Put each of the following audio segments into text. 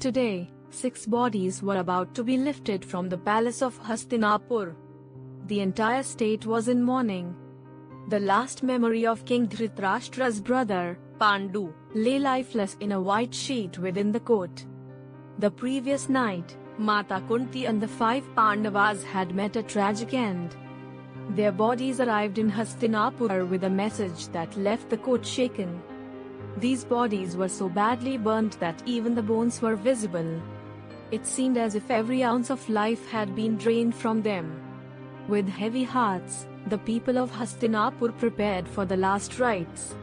Today, 6 bodies were about to be lifted from the palace of Hastinapur. The entire state was in mourning. The last memory of King Dhritarashtra's brother, Pandu, lay lifeless in a white sheet within the court. The previous night, Mata Kunti and the 5 Pandavas had met a tragic end. Their bodies arrived in Hastinapur with a message that left the court shaken. These bodies were so badly burnt that even the bones were visible. It seemed as if every ounce of life had been drained from them. With heavy hearts, the people of Hastinapur prepared for the last rites.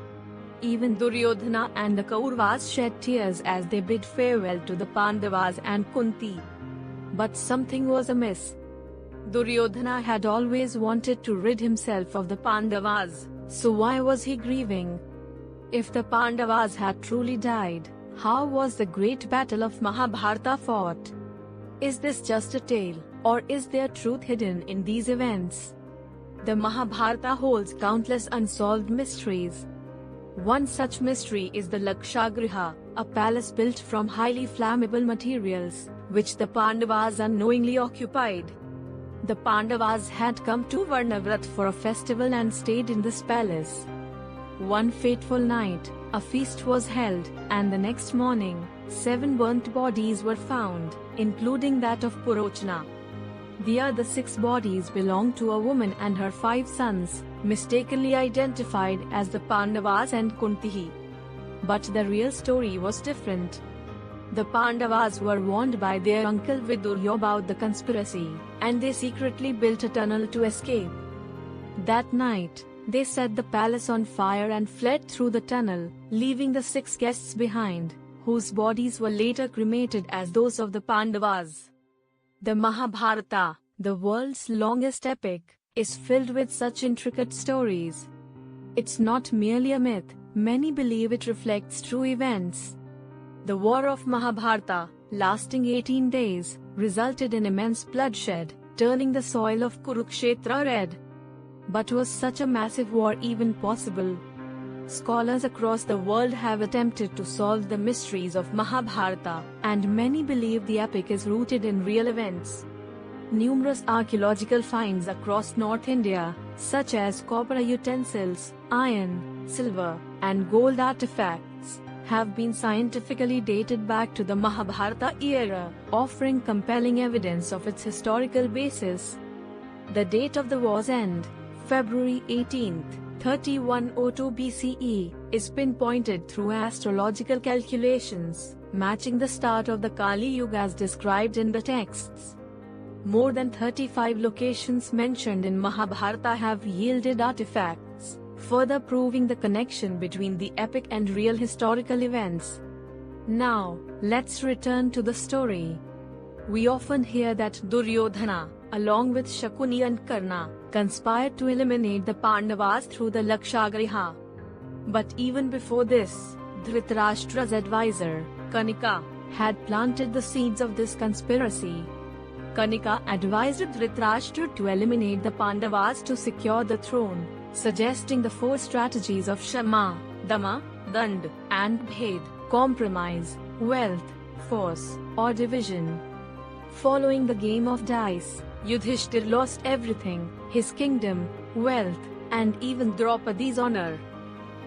Even Duryodhana and the Kauravas shed tears as they bid farewell to the Pandavas and Kunti. But something was amiss. Duryodhana had always wanted to rid himself of the Pandavas, so why was he grieving? If the Pandavas had truly died, how was the great battle of Mahabharata fought? Is this just a tale, or is there truth hidden in these events? The Mahabharata holds countless unsolved mysteries. One such mystery is the Lakshagriha, a palace built from highly flammable materials, which the Pandavas unknowingly occupied. The Pandavas had come to Varnavrat for a festival and stayed in this palace. One fateful night, a feast was held, and the next morning, 7 burnt bodies were found, including that of Purochna. The other 6 bodies belonged to a woman and her 5 sons, mistakenly identified as the Pandavas and Kunti. But the real story was different. The Pandavas were warned by their uncle Vidurya about the conspiracy, and they secretly built a tunnel to escape. That night, they set the palace on fire and fled through the tunnel, leaving the 6 guests behind, whose bodies were later cremated as those of the Pandavas. The Mahabharata, the world's longest epic, is filled with such intricate stories. It's not merely a myth, many believe it reflects true events. The war of Mahabharata, lasting 18 days, resulted in immense bloodshed, turning the soil of Kurukshetra red. But was such a massive war even possible? Scholars across the world have attempted to solve the mysteries of Mahabharata, and many believe the epic is rooted in real events. Numerous archaeological finds across North India, such as copper utensils, iron, silver, and gold artifacts, have been scientifically dated back to the Mahabharata era, offering compelling evidence of its historical basis. The date of the war's end, February 18, 3102 BCE, is pinpointed through astrological calculations, matching the start of the Kalyug as described in the texts. More than 35 locations mentioned in Mahabharata have yielded artifacts, further proving the connection between the epic and real historical events. Now, let's return to the story. We often hear that Duryodhana, along with Shakuni and Karna, conspired to eliminate the Pandavas through the Lakshagriha. But even before this, Dhritarashtra's advisor, Kanika, had planted the seeds of this conspiracy. Kanika advised Dhritarashtra to eliminate the Pandavas to secure the throne, suggesting the 4 strategies of Shama, Dama, Dand, and Bhed: compromise, wealth, force, or division. Following the game of dice, Yudhishthir lost everything: his kingdom, wealth, and even Draupadi's honor.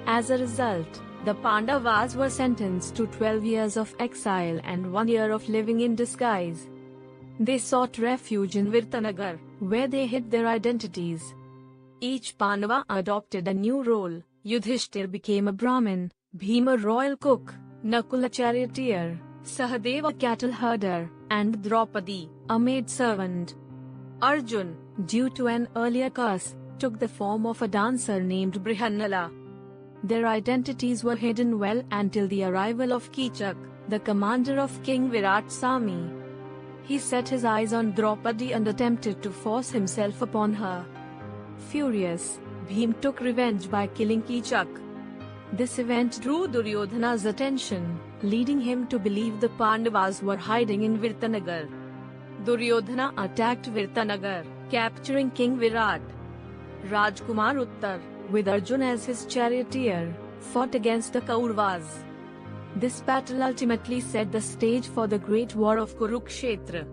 As a result, the Pandavas were sentenced to 12 years of exile and 1 year of living in disguise. They sought refuge in Virtanagar, where they hid their identities. Each Pandava adopted a new role. Yudhishthir became a Brahmin, Bhima royal cook, Nakula charioteer, Sahadeva cattle herder, and Draupadi, a maidservant. Arjun, due to an earlier curse, took the form of a dancer named Brihannala. Their identities were hidden well until the arrival of Kichak, the commander of King Virat's army. He set his eyes on Draupadi and attempted to force himself upon her. Furious, Bhim took revenge by killing Kichak. This event drew Duryodhana's attention, leading him to believe the Pandavas were hiding in Virtanagar. Duryodhana attacked Virtanagar, capturing King Virat. Rajkumar Uttar, with Arjun as his charioteer, fought against the Kauravas. This battle ultimately set the stage for the Great War of Kurukshetra.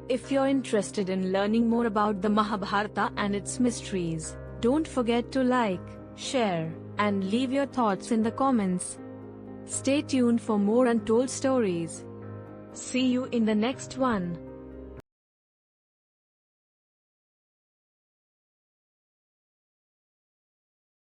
If you're interested in learning more about the Mahabharata and its mysteries, don't forget to like, share, and leave your thoughts in the comments. Stay tuned for more untold stories. See you in the next one.